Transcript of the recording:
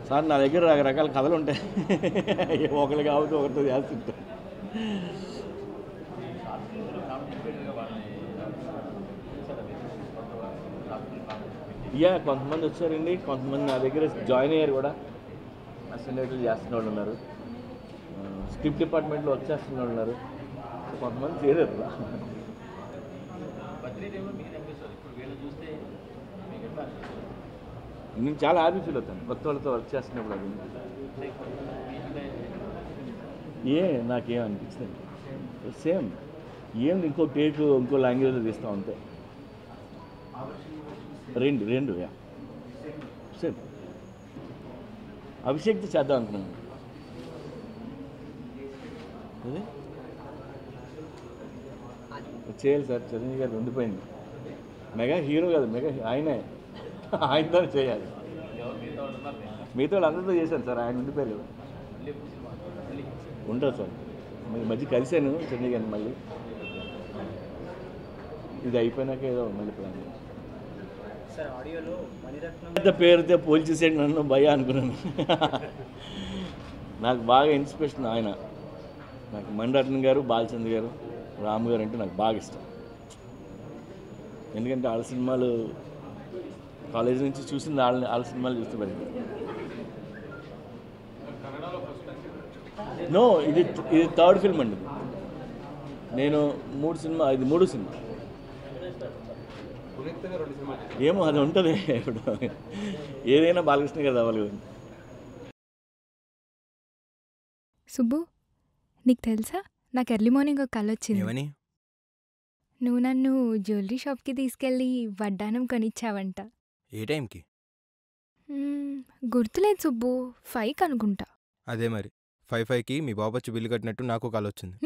Sir నా దగ్గర రకరకాల కథలు ఉంటాయి. ఒకరు కాబట్టి ఒకరితో చేస్తుంటాం. కొంతమంది వచ్చారండి, కొంతమంది నా దగ్గర జాయిన్ అయ్యారు కూడా. అసిస్టెంట్లు చేస్తున్న వాళ్ళు ఉన్నారు, స్క్రిప్ట్ డిపార్ట్మెంట్లో వర్క్ చేస్తున్న వాళ్ళు ఉన్నారు, కొంతమంది చేరారు. నేను చాలా హ్యాపీ ఫీల్ అవుతాను కొత్త వాళ్ళతో వర్క్ చేస్తున్నప్పుడు. అది నాకేం అనిపిస్తుంది సేమ్, ఇంకో టేక్ ఇంకో లాంగ్వేజ్లో తీస్తూ ఉంటే రెండు సేమ్. అభిషేక్తో చేద్దాం అనుకున్నాను. అది చేయాలి సార్, చిరంజీవి గారు ఉండిపోయింది. మెగా హీరో కాదు, మెగా ఆయనతో చేయాలి. మిగతా వాళ్ళు అందరితో చేశాను సార్, ఆయన ఉండిపోయారు. ఉంటారు సార్, ఈ మధ్య కలిశాను చిరంజీవి గారిని. మళ్ళీ ఇది అయిపోయినాక ఏదో మళ్ళీ ప్లాన్. పెద్ద పేరుతో పోల్చేసేయండి నన్ను భయ అనుకున్నాను. నాకు బాగా ఇన్స్పిరేషన్ ఆయన. నాకు మణిరత్నం గారు, బాలచంద్ర గారు, రాము గారు అంటే నాకు బాగా ఇష్టం. ఎందుకంటే వాళ్ళ సినిమాలు కాలేజ్ నుంచి చూసింది, వాళ్ళ సినిమాలు చూస్తూ పెరిగింది. ఇది థర్డ్ ఫిల్మ్ అండి. నేను ఇది మూడు సినిమా. ఏమో అది ఉంటుంది ఇప్పుడు, ఏదైనా బాలకృష్ణ గారు అవ్వాలి. సుబ్బు, నీకు తెలుసా నాకు ఎర్లీ మార్నింగ్ ఒక కళ వచ్చింది. నువ్వు నన్ను జ్యువెలరీ షాప్కి తీసుకెళ్ళి వడ్డానం కొనిచ్చావంట. ఏ టైంకి? గుర్తులేదు సుబ్బు, 5 అనుకుంటా. అదే మరి 5కి మీ బాబు వచ్చి బిల్లు కట్టినట్టు నాకు కాల్ వచ్చింది.